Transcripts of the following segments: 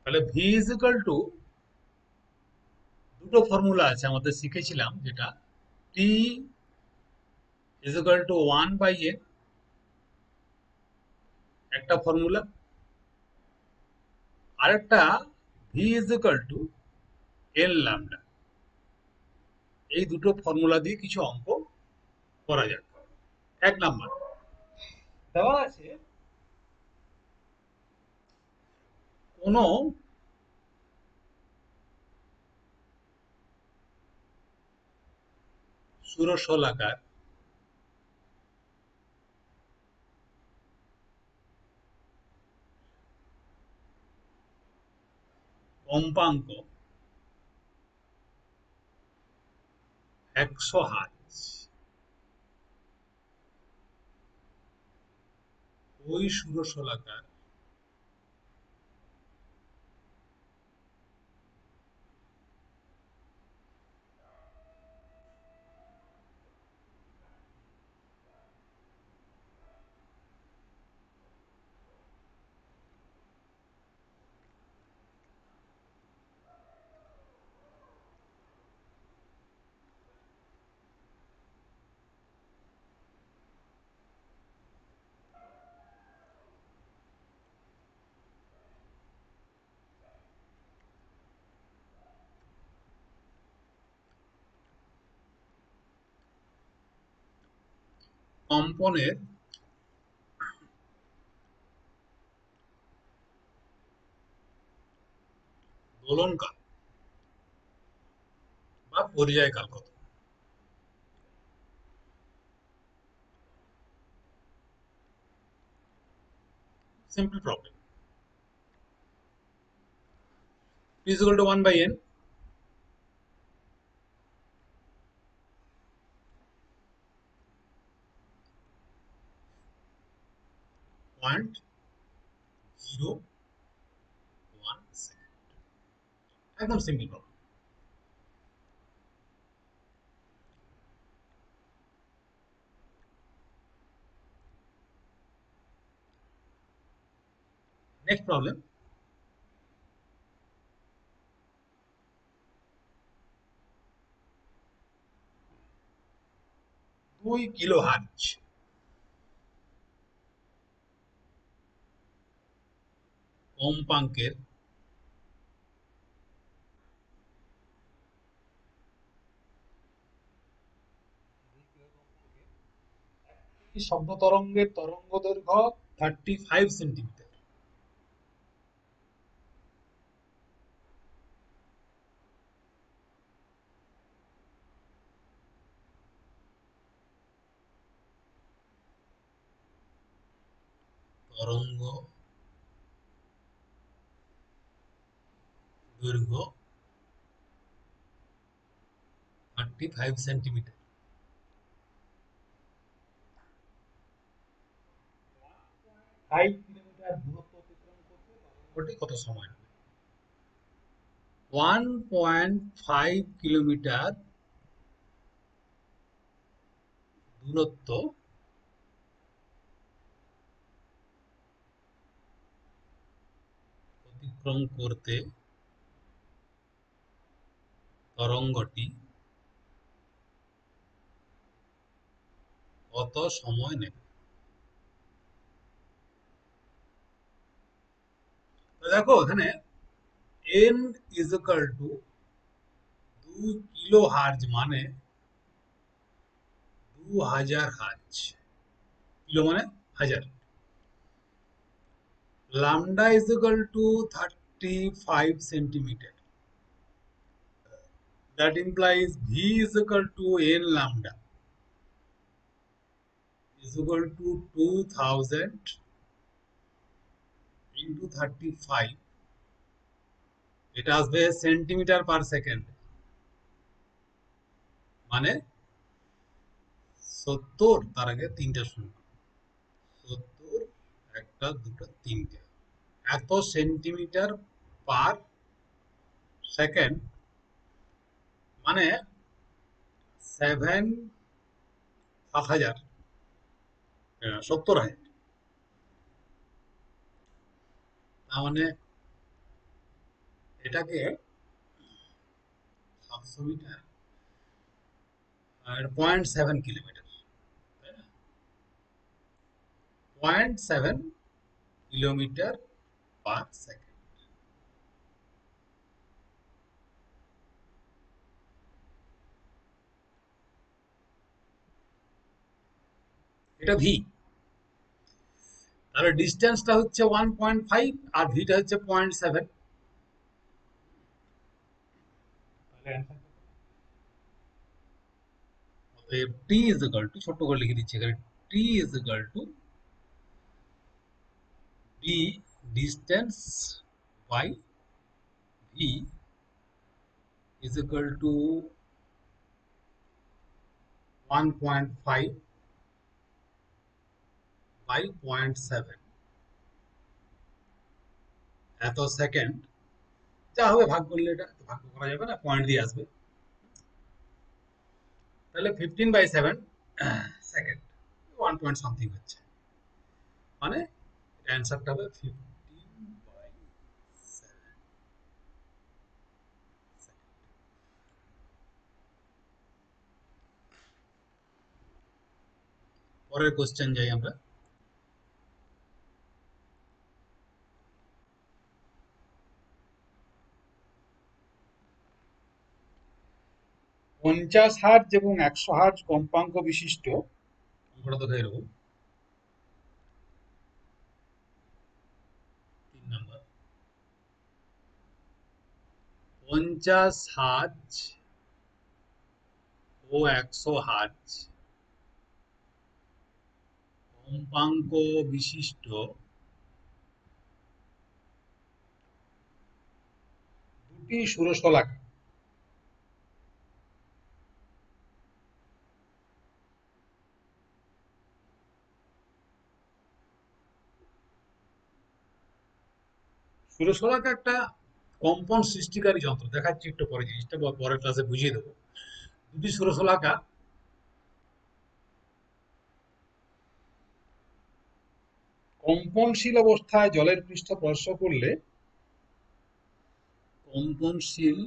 তাহলে V is equal two, দুটো formula আছে আমাদের শিখেছিলাম, যেটা টি ইজ ইকুয়াল টু 1/n, একটা ফর্মুলা। আরেকটা V is equal two L lambda. এই দুটো ফর্মুলা দিয়ে কিছু অঙ্ক করা যাক। এক নাম্বার দেওয়া আছে, কোনো ষোড়শলাকার কম্পাঙ্ক 100 হার্জ, ওই ষোড়শলাকার কম্পনের দোলনকাল বা পর্যায়কাল কত? Simple problem. Is equal to 1/n, point 0.01 second. একদম simple problem. Next problem, 2 kilo hertz কম্পাঙ্কের শব্দ তরঙ্গের তরঙ্গ দৈর্ঘ্য 35 সেন্টিমিটার। তরঙ্গ দৈর্ঘ্য 35 সেন্টিমিটার। 5 কিলোমিটার দূরত্ব অতিক্রম করতে তরঙ্গটি কত সময় নেবে? 1.5 কিলোমিটার দূরত্ব অতিক্রম করতে তরঙ্গটি কত সময় নেবে? দেখো এখানে n is equal two 2 kilo hertz, মানে 2000 হার্জ। কিলো মানে হাজার। lambda is equal to 35 centimetre, that implies v is equal to n lambda is equal to 2000 into 35, এটা আসবে সেন্টিমিটার পার সেকেন্ড, মানে 70, তার আগে 3টা শূন্য। 70, একটা দুটো তিনটে, এত সেন্টিমিটার পার সেকেন্ড, মানে 7,000, 70,000। তার মানে এটাকে 700 মিটার আর 0.7 কিলোমিটার, তাই না? 0.7 কিলোমিটার/সেকেন্ড। এটা ভি। তাহলে ডিস্টেন্সটা হচ্ছে 1.5 আর ভিটা হচ্ছে 0.7। অতএব টি ইজ ইকুয়াল টু, ছোট করে লিখে দিচ্ছি এখানে, T is equal to D distance by V is equal to 1.5 by 0.7 এত সেকেন্ড। যা হবে ভাগ করলে, এটা তো ভাগ করা যাবে না, পয়েন্ট দিয়ে আসবে। তাহলে 15/7 সেকেন্ড, 1 সামথিং হচ্ছে, মানে অ্যান্সারটা হবে 15/7। পরের কোশ্চেন যাই আমরা। 50 হার্জ এবং 100 হার্জ কম্পাঙ্ক বিশিষ্ট, অঙ্কটা তো এরকম। 3 নম্বর, 50 হার্জ ও 100 হার্জ কম্পাঙ্ক বিশিষ্ট দুটি সুরশলাকা। সুরশলাকা একটা কম্পন সৃষ্টিকারী যন্ত্র, দেখাচ্ছি একটু পরে, জিনিসটা পরের ক্লাসে বুঝিয়ে দেবো। দুটি সুরশলাকা কম্পনশীল অবস্থায় জলের পৃষ্ঠ স্পর্শ করলে, কম্পনশীল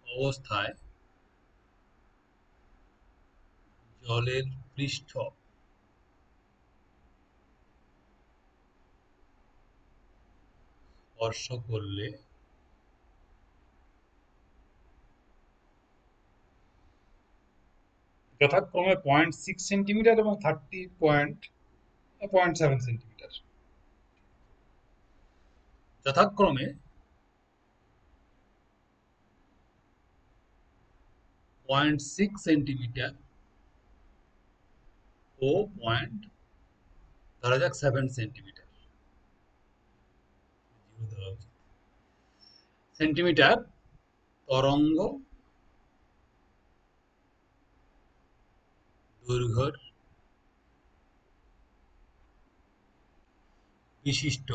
অবস্থায় জলের পৃষ্ঠ স্পর্শ করলে যথাক্রমে 0.6 সেন্টিমিটার এবং 0.7 সেন্টিমিটার, যথাক্রমে 0.6 সেন্টিমিটার ও ধরা যাক 7 সেন্টিমিটার, সেন্টিমিটার তরঙ্গ দৈর্ঘ্যের বিশিষ্ট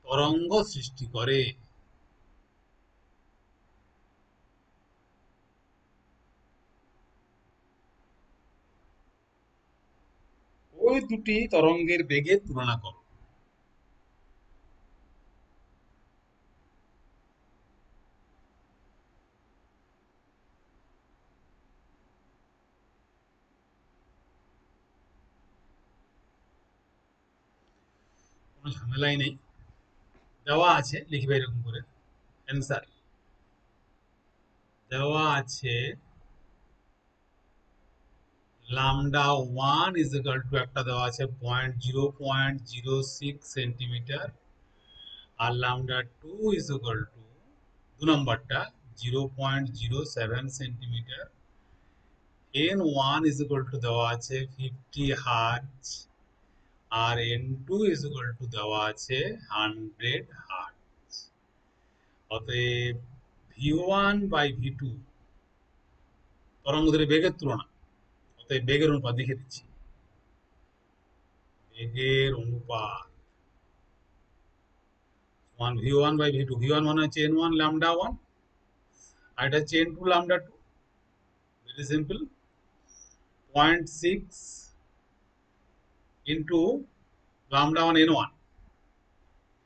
তরঙ্গ সৃষ্টি করে। ওই দুটি তরঙ্গের বেগের তুলনা করো। কোনো ঝামেলাই নেই, দেওয়া আছে, লিখবে এরকম করে অ্যান্সার। দেওয়া আছে লামডা 1 একটা দেওয়া আছে 0.06 সেন্টিমিটার, আর লামডা 2 2 নম্বরটা 0.07 সেন্টিমিটার। n1 দেওয়া আছে 50 হার্জ, আর n2 দেওয়া আছে 100 হার্জ। অতএব v1/v2 তরঙ্গদের বেগের তুলনা, অতএব বেগের অনুপাত লিখে দিচ্ছি। বেগের অনুপাত v1/v2, v1 মানে হচ্ছে n1 lambda 1, আর এটা হচ্ছে n2 lambda 2। Very simple, 0.6 into lambda one N one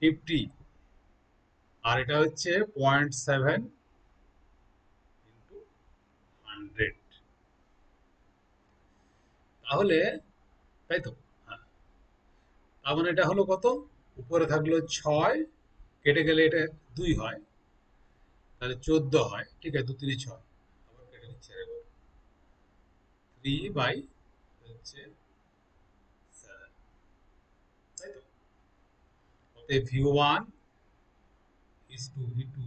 50, আর এটা হচ্ছে 0.7 ইন্টু 100। তাহলে তাই তো, হ্যাঁ, তার মানে এটা হলো কত, উপরে থাকলো 6, কেটে গেলে এটা 2 হয়, তাহলে 14 হয়, ঠিক আছে, 2 3 6, আবার কেটে নিচ্ছে এবার 3 বাই হচ্ছে 7, তাই তো। অতএব v1 is to v2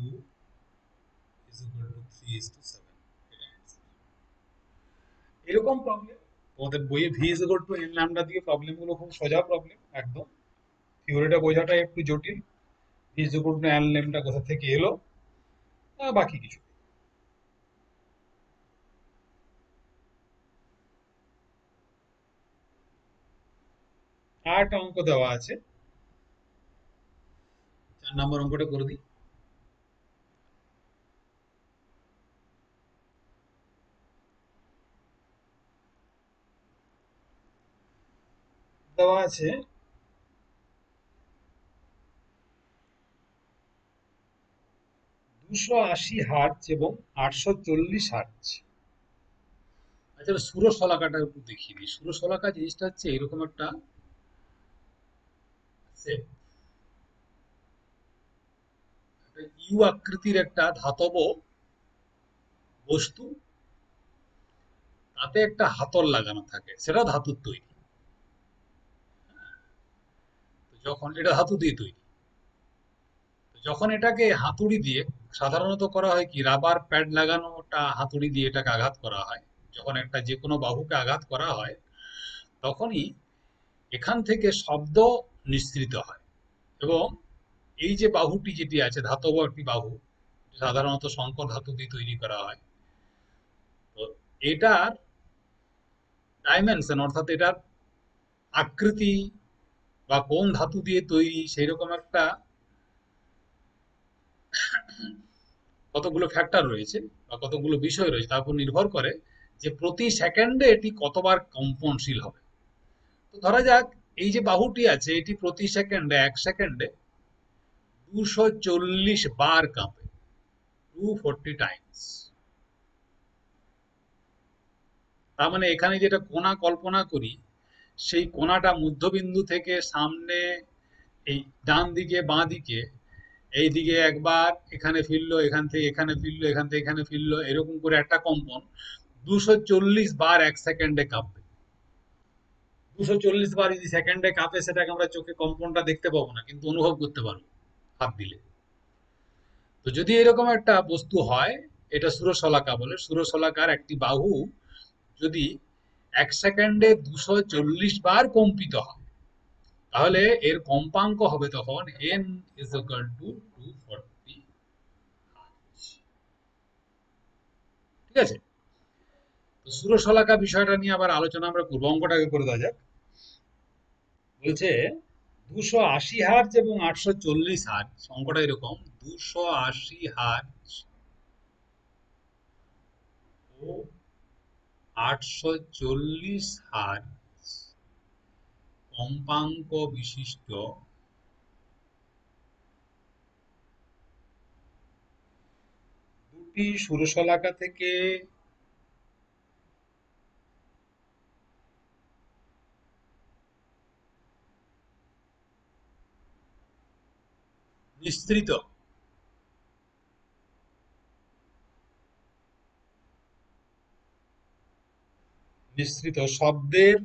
is equal to 3 is to 7, এটা answer। এরকম প্রবলেম তোমাদের বইয়ে V is equal two N lambda দিয়ে প্রবলেমগুলো খুব সোজা প্রবলেম একদম, থিওরিটা বোঝাটা একটু জটিল। V is equal two N lambda কোথা থেকে এলো, বাকি কিছু। আর একটা অঙ্ক দেওয়া আছে, 4 নম্বর অঙ্কটা করে দিই। দেওয়া আছে 280 হার্জ এবং 840 হার্জ। আচ্ছা, সুরশলাকাটা একটু দেখিয়ে দিই। সুরশলাকা জিনিসটা হচ্ছে এরকম একটা shape, একটা ইউ আকৃতির একটা ধাতব বস্তু, তাতে একটা হাতল লাগানো থাকে, সেটা ধাতুর তৈরি। তো যখন এটা ধাতু দিয়ে তৈরি, তো যখন এটাকে হাতুড়ি দিয়ে, সাধারণত করা হয় কি, রাবার প্যাড লাগানোটা হাতুড়ি দিয়ে এটাকে আঘাত করা হয়। যখন একটা যে কোনো বাহুকে আঘাত করা হয়, তখনই এখান থেকে শব্দ নিঃসৃত হয়। এবং এই যে বাহুটি যেটি আছে, ধাতব একটি বাহু, সাধারণত সংকর ধাতু দিয়ে তৈরি করা হয়, তো এটার ডাইমেনশন, অর্থাৎ এটার আকৃতি বা কোন ধাতু দিয়ে তৈরি, সেই রকম একটা কতগুলো ফ্যাক্টর রয়েছে বা কতগুলো বিষয় রয়েছে, তার উপর নির্ভর করে যে প্রতি সেকেন্ডে এটি কতবার কম্পনশীল হবে। তো ধরা যাক এই যে বাহুটি আছে, এটি প্রতি সেকেন্ডে, 1 সেকেন্ডে 240 বার কাঁপে, 240 টাইমস। তার মানে এখানে যেটা কোণা কল্পনা করি, সেই কোণাটা মধ্যবিন্দু থেকে সামনে, এই ডান দিকে বাঁ দিকে, এই দিকে একবার এখানে ফিরলো, এখান থেকে এখানে ফিরলো, এখান থেকে এখানে ফিরলো, এরকম করে একটা কম্পন 240 বার 1 সেকেন্ডে কাঁপবে। 240 বার যদি সেকেন্ডে কাঁপে, সেটাকে আমরা চোখে কম্পনটা দেখতে পাবো না, কিন্তু অনুভব করতে পারবো হাত দিলে। তো যদি এরকম একটা বস্তু হয়, এটা সুরশলাকা বলে, সুরশলাকার একটি বাহু যদি 1 সেকেন্ডে 240 বার কম্পিত হয়, তাহলে এর কম্পাঙ্ক হবে তখন n is equal to 240। ঠিক আছে, তো সুরশলাকা বিষয়টা নিয়ে আবার আলোচনা আমরা করবো। অঙ্কটাকে করে দেওয়া যাক। বলছে 280 হার্জ এবং 840 হার্জ, অঙ্কটা এরকম, 280 হার্জ ও 840 হার্জ কম্পাঙ্ক বিশিষ্ট দুটি সুরশলাকা থেকে নিঃসৃত নিঃসৃত শব্দের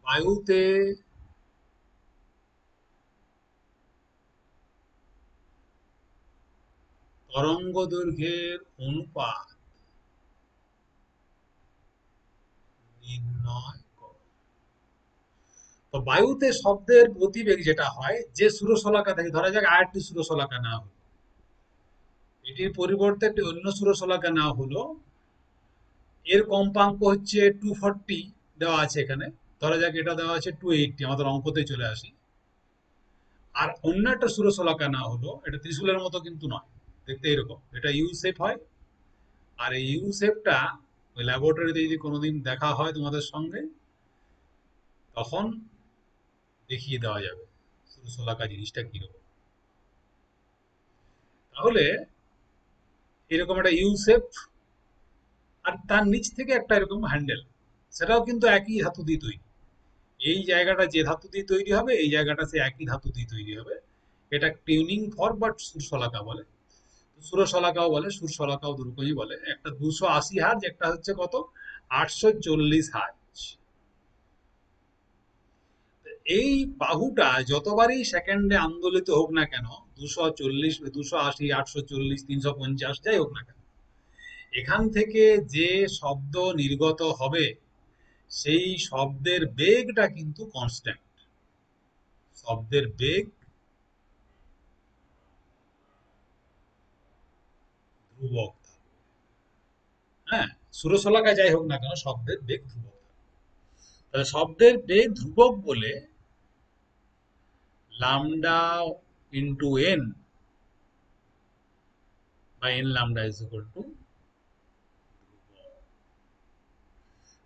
বায়ুতে তরঙ্গ দৈর্ঘ্যের অনুপাত নির্ণয় করো। তো বায়ুতে শব্দের গতিবেগ যেটা হয়, যে সুরশলাকা থেকে, ধরা যাক আর একটি সুরশলাকা নেওয়া হলো, এটির পরিবর্তে একটি অন্য সুরশলাকা নেওয়া হলো, এর কম্পাঙ্ক হচ্ছে 240 দেওয়া আছে এখানে, ধরা যাক এটা দেওয়া আছে 280, আমাদের অঙ্কতে চলে আসি। আর অন্য একটা সুরশলাকা নেওয়া হলো, এটা ত্রিশূলের মতো কিন্তু নয়, দেখতে এরকম, এটা ইউ শেপ হয়, আর এই ইউ শেপটা ওই ল্যাবরেটরিতে যদি কোনোদিন দেখা হয় তোমাদের সঙ্গে, তখন দেখিয়ে দেওয়া যাবে শোলাকা জিনিসটা কিরকম। তাহলে এরকম একটা ইউ শেপ, আর তার নিচ থেকে একটা এরকম হ্যান্ডেল, সেটাও কিন্তু একই ধাতু দিয়ে তৈরি। এই জায়গাটা যে ধাতু দিয়ে তৈরি হবে, এই জায়গাটা সে একই ধাতু দিয়ে তৈরি হবে। এটা টিউনিং ফর বাট সুরশলাকা বলে, সুরশলাকাও বলে, সুরশলাকাও দুরকমই বলে। একটা 280 হার্জ, একটা হচ্ছে কত, 840 হার্জ। এই বাহুটা যতবারই সেকেন্ডে আন্দোলিত হোক না কেন, 240, 280, 840, 350 যাই হোক না কেন, এখান থেকে যে শব্দ নির্গত হবে সেই শব্দের বেগটা কিন্তু কনস্ট্যান্ট। শব্দের বেগ ধ্রুবক। হ্যাঁ, সুরশলাকা যাই হোক না কেন, শব্দের বেগ ধ্রুবক। তাহলে শব্দের বেগ ধ্রুবক বলে লামডা ইন্টু এন বা N lambda is equal two,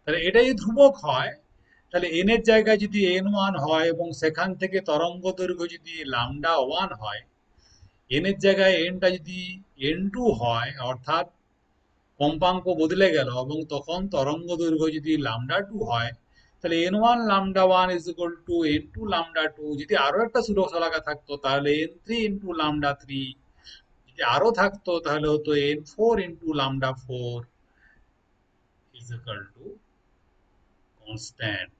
তাহলে এটা যদি ধ্রুবক হয়, তাহলে এন এর জায়গায় যদি n1 হয় এবং সেখান থেকে তরঙ্গ দৈর্ঘ্য যদি লামডা 1 হয়, এন এর জায়গায় এনটা যদি n2 হয়, অর্থাৎ কম্পাঙ্ক বদলে গেল, এবং তখন তরঙ্গ দৈর্ঘ্য যদি লামডা 2 হয়, তাহলে n1 lambda 1 is equal two n2 lambda 2। যদি আরো একটা সুরশলাকা থাকতো তাহলে n3 ইন্টু লামডা 3। যদি আরো থাকতো তাহলে হতো n4 into lambda 4 is equal to constant.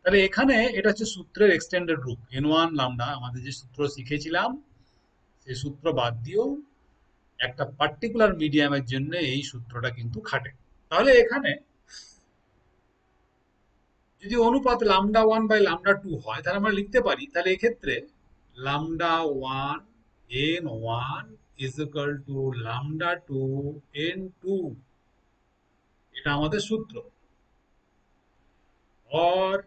তাহলে এখানে এটা হচ্ছে সূত্রের এক্সটেন্ডেড রূপ। n1 লামডা আমাদের যে সূত্র শিখেছিলাম, সেই সূত্র বাদ দিয়েও একটা পার্টিকুলার মিডিয়ামের জন্য এই সূত্রটা কিন্তু খাটে। তাহলে এখানে যদি অনুপাত লামডা 1 বাই লামডা 2 হয়, তাহলে আমরা লিখতে পারি, তাহলে এক্ষেত্রে lambda 1 n1 is equal two lambda 2 n2, এটা আমাদের সূত্র। or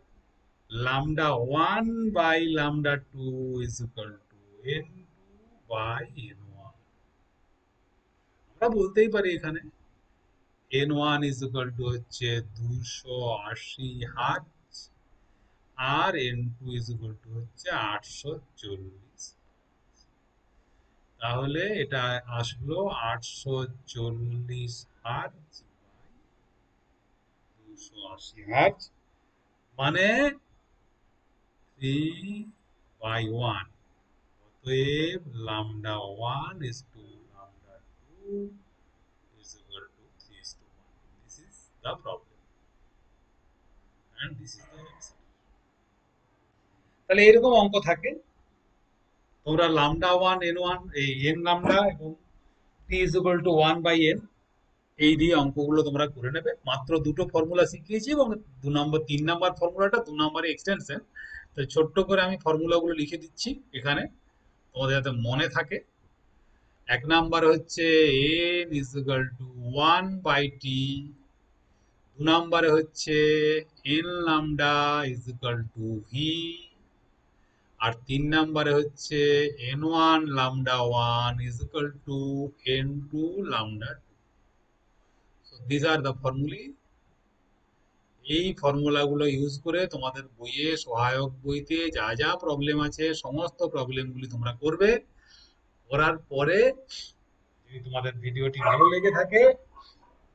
lambda 1 by lambda 2 is equal to n2 by n1। আমরা বলতেই পারি এখানে n1 is equal to হচ্ছে 280 হার্জ, আর n2 is equal to হচ্ছে 840। তাহলে এটা আসলো 840 হার্জ বাই 280 হার্জ, মানে 3/1। অতএব lambda 1 is to lambda 2 is equal to 3:1। This is the problem and this is the answer। তাহলে এরকম অঙ্ক থাকে, তোমরা lambda 1 n1 এই n lambda এবং t is equal to 1 by n, এই দিয়ে অঙ্কগুলো তোমরা করে নেবে। মাত্র দুটো ফর্মুলা শিখিয়েছি, এবং 3 নম্বর ফর্মুলাটা 2 নম্বরে এক্সটেনশন। তো ছোট্ট করে আমি ফর্মুলাগুলো লিখে দিচ্ছি এখানে, তোমাদের যাতে মনে থাকে। 1 নম্বর হচ্ছে n is equal to 1 by t, 2 নম্বরে হচ্ছে n lambda is equal to v, আর 3 নম্বরে হচ্ছে n1 lambda 1 is equal to n2 lambda 2। So these are the formulae। এই ফর্মুলাগুলো ইউজ করে তোমাদের বইয়ে, সহায়ক বইতে যা যা প্রবলেম আছে সমস্ত প্রবলেমগুলি তোমরা করবে। করার পরে যদি তোমাদের ভিডিওটি ভালো লেগে থাকে,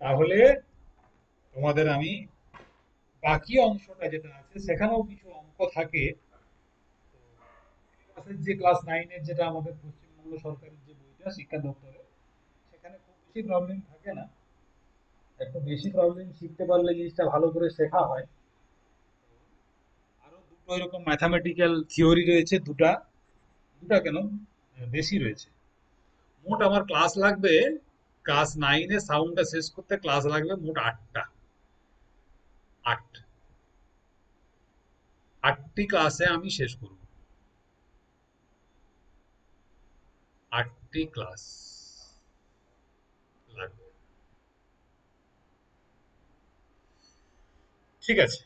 তাহলে তোমাদের আমি বাকি অংশটা যেটা আছে সেখানেও কিছু অঙ্ক থাকে। ক্লাসের যে ক্লাস 9-এর যেটা আমাদের পশ্চিমবঙ্গ সরকারের যে বইটা শিক্ষা দপ্তরে, সেখানে খুব বেশি প্রবলেম থাকে না। একটু বেশি প্রবলেম শিখতে পারলে জিনিসটা ভালো করে শেখা হয়। আরো দুটো এরকম ম্যাথামেটিক্যাল থিওরি রয়েছে, দুটা, দুটা কেন, বেশি রয়েছে। মোট আমার ক্লাস লাগবে, ক্লাস 9-এ সাউন্ডটা শেষ করতে ক্লাস লাগবে মোট 8টা। 8, 8টি ক্লাসে আমি শেষ করব, 8টি ক্লাস লাগবে। ঠিক আছে।